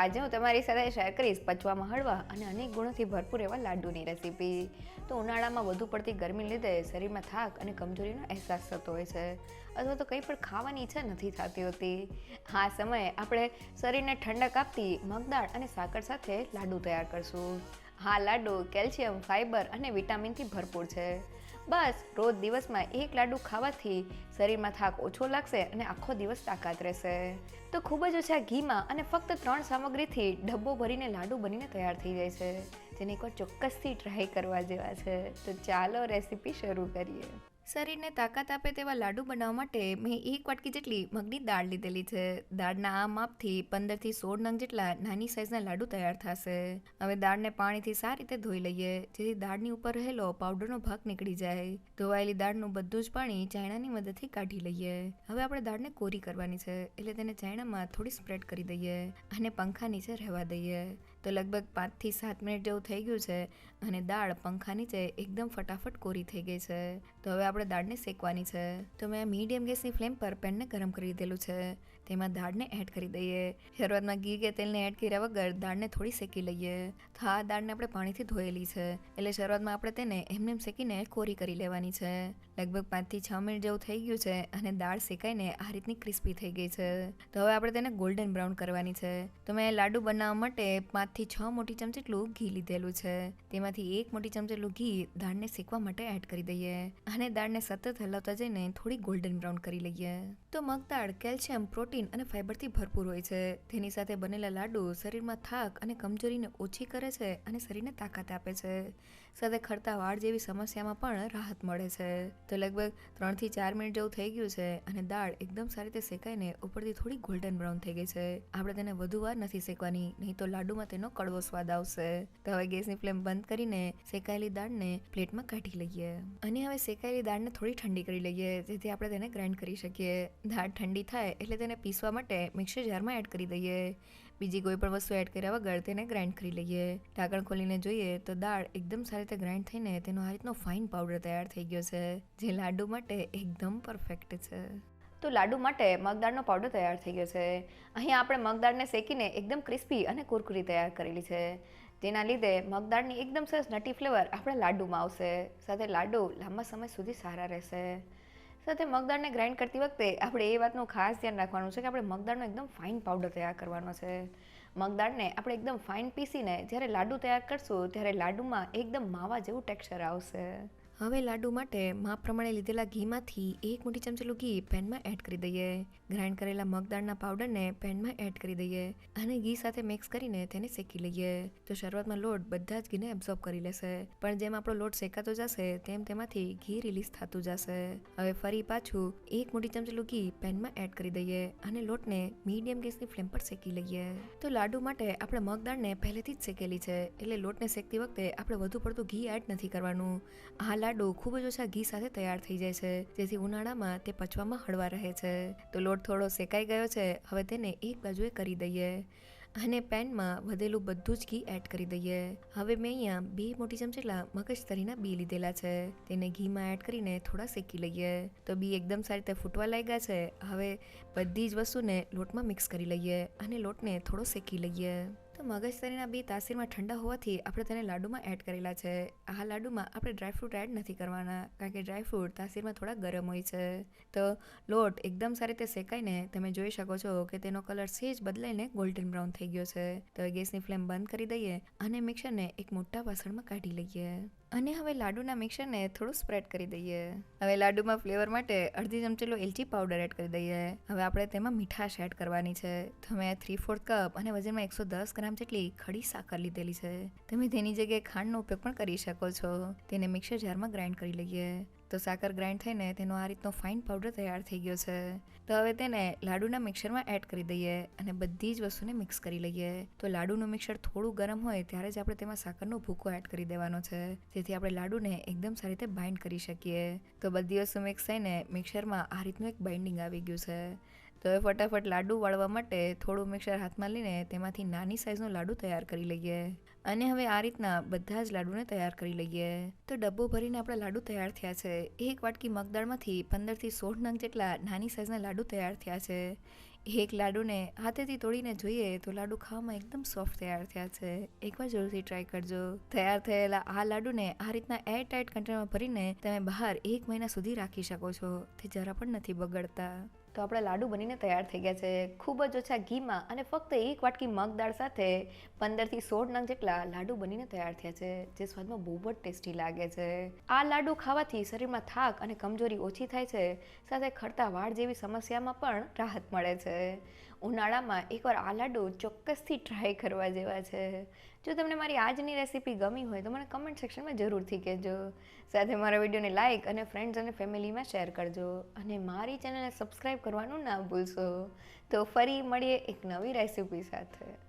આજે હું તમારી સાથે શેર કરીશ પચવામાં હળવા અને અનેક ગુણોથી ભરપૂર એવા લાડુની રેસીપી. તો ઉનાળામાં વધુ પડતી ગરમીને લીધે શરીરમાં થાક અને કમજોરીનો અહેસાસ થતો હોય છે, અથવા તો કંઈ પણ ખાવાની ઈચ્છા નથી થતી હોતી. આ સમયે આપણે શરીરને ઠંડક આપતી મગદાળ અને સાકર સાથે લાડુ તૈયાર કરશું. હા લાડુ કેલ્શિયમ, ફાઇબર અને વિટામિનથી ભરપૂર છે. બસ રોજ દિવસમાં એક લાડુ ખાવાથી શરીરમાં થાક ઓછો લાગશે અને આખો દિવસ તાકાત રહેશે. તો ખૂબ જ ઓછા ઘીમાં અને ફક્ત 3 સામગ્રીથી ડબ્બો ભરીને લાડુ બનીને તૈયાર થઈ જાય છે, જેને એકવાર ચોક્કસથી ટ્રાય કરવા જેવા છે. તો ચાલો રેસીપી શરૂ કરીએ. શરીરને તાકાત આપે તેવા લાડુ બનાવવા માટે મેં 1 વાટકી જેટલી મગની દાળ લીધેલી છે. દાળના આ માપથી 15 થી 16 નંગ જેટલા નાની સાઇઝના લાડુ તૈયાર થશે. હવે દાળને પાણીથી સારી રીતે ધોઈ લઈએ, જેથી દાળની ઉપર રહેલો પાવડરનો ભાગ નીકળી જાય. ધોવાયેલી દાળનું બધું જ પાણી ચાયણાની મદદથી કાઢી લઈએ. હવે આપણે દાળને કોરી કરવાની છે, એટલે તેને ચાયણામાં થોડી સ્પ્રેડ કરી દઈએ અને પંખા નીચે રહેવા દઈએ. તો લગભગ 5 થી 7 મિનિટ જેવું થઈ ગયું છે અને દાળ પંખા નીચે એકદમ ફટાફટ કોરી થઈ ગઈ છે. તો હવે આપણે દાળને શેકવાની છે. તો મેં મીડિયમ ગેસની ફ્લેમ પર પેનને ગરમ કરી દીધેલું છે. તેમાં દાળને એડ કરી દઈએ. શરૂઆતમાં ઘી કે તેલને એડ કર્યા વગર દાળને થોડી શેકી લઈએ. તો આ દાળને આપણે પાણીથી ધોયેલી છે, એટલે શરૂઆતમાં આપણે તેને એમને શેકીને કોરી કરી લેવાની છે. લગભગ 5 થી 6 મિનિટ જેવું થઈ ગયું છે અને દાળ શેકાઈને આ રીતની ક્રિસ્પી થઈ ગઈ છે. તો હવે આપણે તેને ગોલ્ડન બ્રાઉન કરવાની છે. તો મેં લાડુ બનાવવા માટે 5 થી 6 મોટી ચમચી જેટલું ઘી લીધેલું છે. તેમાંથી 1 મોટી ચમચી જેટલું ઘી દાળને શેકવા માટે એડ કરી દઈએ અને દાળને સતત હલાવતા જઈને થોડી ગોલ્ડન બ્રાઉન કરી લઈએ. તો મગદાળ કેલ્શિયમ, પ્રોટીન અને ફાઇબરથી ભરપૂર હોય છે. તેની સાથે બનેલા લાડુ શરીરમાં થાક અને કમજોરીને ઓછી કરે છે અને શરીરને તાકાત આપે છે. સાથે ખરતા વાળ જેવી સમસ્યામાં પણ રાહત મળે છે. તો લગભગ 3 થી 4 મિનિટ જેવું થઈ ગયું છે અને દાળ એકદમ સારી રીતે શેકાઈને ઉપરથી થોડી ગોલ્ડન બ્રાઉન થઈ ગઈ છે. આપણે તેને વધુ વાર નથી શેકવાની, નહીં તો લાડુમાં તેનો કડવો સ્વાદ આવશે. તો હવે ગેસની ફ્લેમ બંધ કરીને શેકાયેલી દાળને પ્લેટમાં કાઢી લઈએ અને હવે શેકાયેલી દાળને થોડી ઠંડી કરી લઈએ, જેથી આપણે તેને ગ્રાઇન્ડ કરી શકીએ. દાળ ઠંડી થાય એટલે તેને પીસવા માટે મિક્સર જારમાં એડ કરી દઈએ. બીજી કોઈ પણ વસ્તુ એડ કર્યા વગર તેને ગ્રાઇન્ડ કરી લઈએ. ઢાંકણ ખોલીને જોઈએ તો દાળ એકદમ સારી રીતે ગ્રાઇન્ડ થઈને તેનો આ રીતનો ફાઇન પાવડર તૈયાર થઈ ગયો છે, જે લાડુ માટે એકદમ પરફેક્ટ છે. તો લાડુ માટે મગદાળનો પાવડર તૈયાર થઈ ગયો છે. અહીંયા આપણે મગદાળને શેકીને એકદમ ક્રિસ્પી અને કુરકુરી તૈયાર કરેલી છે, જેના લીધે મગદાળની એકદમ સરસ નટી ફ્લેવર આપણા લાડુમાં આવશે. સાથે લાડુ લાંબા સમય સુધી સારા રહેશે. સાથે મગદાળને ગ્રાઇન્ડ કરતી વખતે આપણે એ વાતનું ખાસ ધ્યાન રાખવાનું છે કે આપણે મગદાળનો એકદમ ફાઇન પાવડર તૈયાર કરવાનો છે. મગદાળને આપણે એકદમ ફાઇન પીસીને જ્યારે લાડુ તૈયાર કરશું ત્યારે લાડુમાં એકદમ માવા જેવું ટેક્સચર આવશે. હવે લાડુ માટે માપ પ્રમાણે લીધેલા ઘીમાંથી 1 મોટી ચમચી જેટલું ઘી પેનમાં એડ કરી દઈએ. ગ્રાઇન્ડ કરેલા મગદાળના પાવડરને પેનમાં એડ કરી દઈએ અને ઘી સાથે મિક્સ કરીને તેને શેકી લઈએ. તો શરૂઆતમાં લોટ બધા જ ઘીને એબ્ઝોર્બ કરી લેશે, પણ જેમ આપણો લોટ શેકાતો જશે તેમ તેમાંથી ઘી રિલીઝ થતું જશે. હવે ફરી પાછું 1 મોટી ચમચી જેટલું ઘી પેનમાં એડ કરી દઈએ અને લોટને મીડિયમ ગેસની ફ્લેમ પર શેકી લઈએ. તો લાડુ માટે આપણે મગદાળને પહેલેથી જ શેકેલી છે, એટલે લોટને શેકતી વખતે આપણે વધુ પડતું ઘી એડ નથી કરવાનું. આ લાડુ ખૂબ જ ઓછા ઘી સાથે તૈયાર થઈ જાય છે, જેથી ઉનાળામાં તે પચવામાં હળવા રહે છે. તો લોટ થોડો શેકાઈ ગયો છે, હવે તેને એક બાજુએ કરી દઈએ અને પેનમાં વધેલું બધું જ ઘી એડ કરી દઈએ. હવે મેં અહીંયા 2 મોટી ચમચી જેટલા મગજતરીના બી લીધેલા છે, તેને ઘીમાં એડ કરીને થોડા શેકી લઈએ. તો બી એકદમ સારી રીતે ફૂટવા લાગ્યા છે. હવે બધી જ વસ્તુને લોટમાં મિક્સ કરી લઈએ અને લોટને થોડો શેકી લઈએ. તો મગજતરીના બી તાસીરમાં ઠંડા હોવાથી આપણે તેને લાડુમાં એડ કરેલા છે. આ લાડુમાં આપણે ડ્રાયફ્રૂટ એડ નથી કરવાના, કારણ કે ડ્રાયફ્રૂટ તાસીરમાં થોડા ગરમ હોય છે. તો લોટ એકદમ સારી રીતે શેકાઈને તમે જોઈ શકો છો કે તેનો કલર સેજ બદલાઈને ગોલ્ડન બ્રાઉન થઈ ગયો છે. તો ગેસની ફ્લેમ બંધ કરી દઈએ અને મિક્સરને એક મોટા વાસણમાં કાઢી લઈએ અને હવે લાડુના મિક્સરને થોડું સ્પ્રેડ કરી દઈએ. હવે લાડુમાં ફ્લેવર માટે અડધી ચમચી જેટલો એલચી પાવડર એડ કરી દઈએ. હવે આપણે તેમાં મીઠાશ એડ કરવાની છે. તો મેં 3/4 કપ અને વજનમાં 110 ગ્રામ જેટલી ખડી સાકર લીધેલી છે. તમે તેની જગ્યાએ ખાંડનો ઉપયોગ પણ કરી શકો છો. તેને મિક્સર જારમાં ગ્રાઇન્ડ કરી લઈએ. તો સાકર ગ્રાઇન્ડ થઈને તેનો આ રીતનો ફાઇન પાવડર તૈયાર થઈ ગયો છે. તો હવે તેને લાડુના મિક્સરમાં એડ કરી દઈએ અને બધી જ વસ્તુને મિક્સ કરી લઈએ. તો લાડુનું મિક્સર થોડું ગરમ હોય ત્યારે જ આપણે તેમાં સાકરનો ભૂકો એડ કરી દેવાનો છે, જેથી આપણે લાડુને એકદમ સારી રીતે બાઇન્ડ કરી શકીએ. તો બધી વસ્તુ મિક્સ થઈને મિક્સરમાં આ રીતનું એક બાઇન્ડિંગ આવી ગયું છે. તો હવે ફટાફટ લાડુ વાળવા માટે થોડું મિક્સર હાથમાં લઈને તેમાંથી નાની સાઇઝનો લાડુ તૈયાર કરી લઈએ અને હવે આ રીતના બધા જ લાડુને તૈયાર કરી લઈએ. તો ડબ્બો ભરીને આપણા લાડુ તૈયાર થયા છે. 1 વાટકી મગદાળમાંથી 15 થી 16 નંગ જેટલા નાની સાઇઝના લાડુ તૈયાર થયા છે. એક લાડુને હાથેથી તોડીને જોઈએ તો લાડુ ખાવામાં એકદમ સોફ્ટ તૈયાર થયા છે. એકવાર જરૂરથી ટ્રાય કરજો. તૈયાર થયેલા આ લાડુને આ રીતના એર ટાઈટ કન્ટેનરમાં ભરીને તમે બહાર 1 મહિના સુધી રાખી શકો છો. તે જરા પણ નથી બગડતા. તો આપણા લાડુ બનીને તૈયાર થઈ ગયા છે. ખૂબ જ ઓછા ઘીમાં અને ફક્ત 1 વાટકી મગ દાળ સાથે 15થી 16 નંગ જેટલા લાડુ બનીને તૈયાર થયા છે, જે સ્વાદમાં બહુ જ ટેસ્ટી લાગે છે. આ લાડુ ખાવાથી શરીરમાં થાક અને કમજોરી ઓછી થાય છે, સાથે ખરતા વાળ જેવી સમસ્યામાં પણ રાહત મળે છે. ઉનાળામાં એકવાર આ લાડુ ચોક્કસથી ટ્રાય કરવા જેવા છે. જો તમને મારી આજની રેસીપી ગમી હોય તો મને કમેન્ટ સેક્શનમાં જરૂરથી કહેજો. સાથે મારા વિડીયોને લાઇક અને ફ્રેન્ડ્સ અને ફેમિલીમાં શેર કરજો અને મારી ચેનલને સબસ્ક્રાઈબ કરવાનું ના ભૂલશો. તો ફરી મળીએ એક નવી રેસીપી સાથે.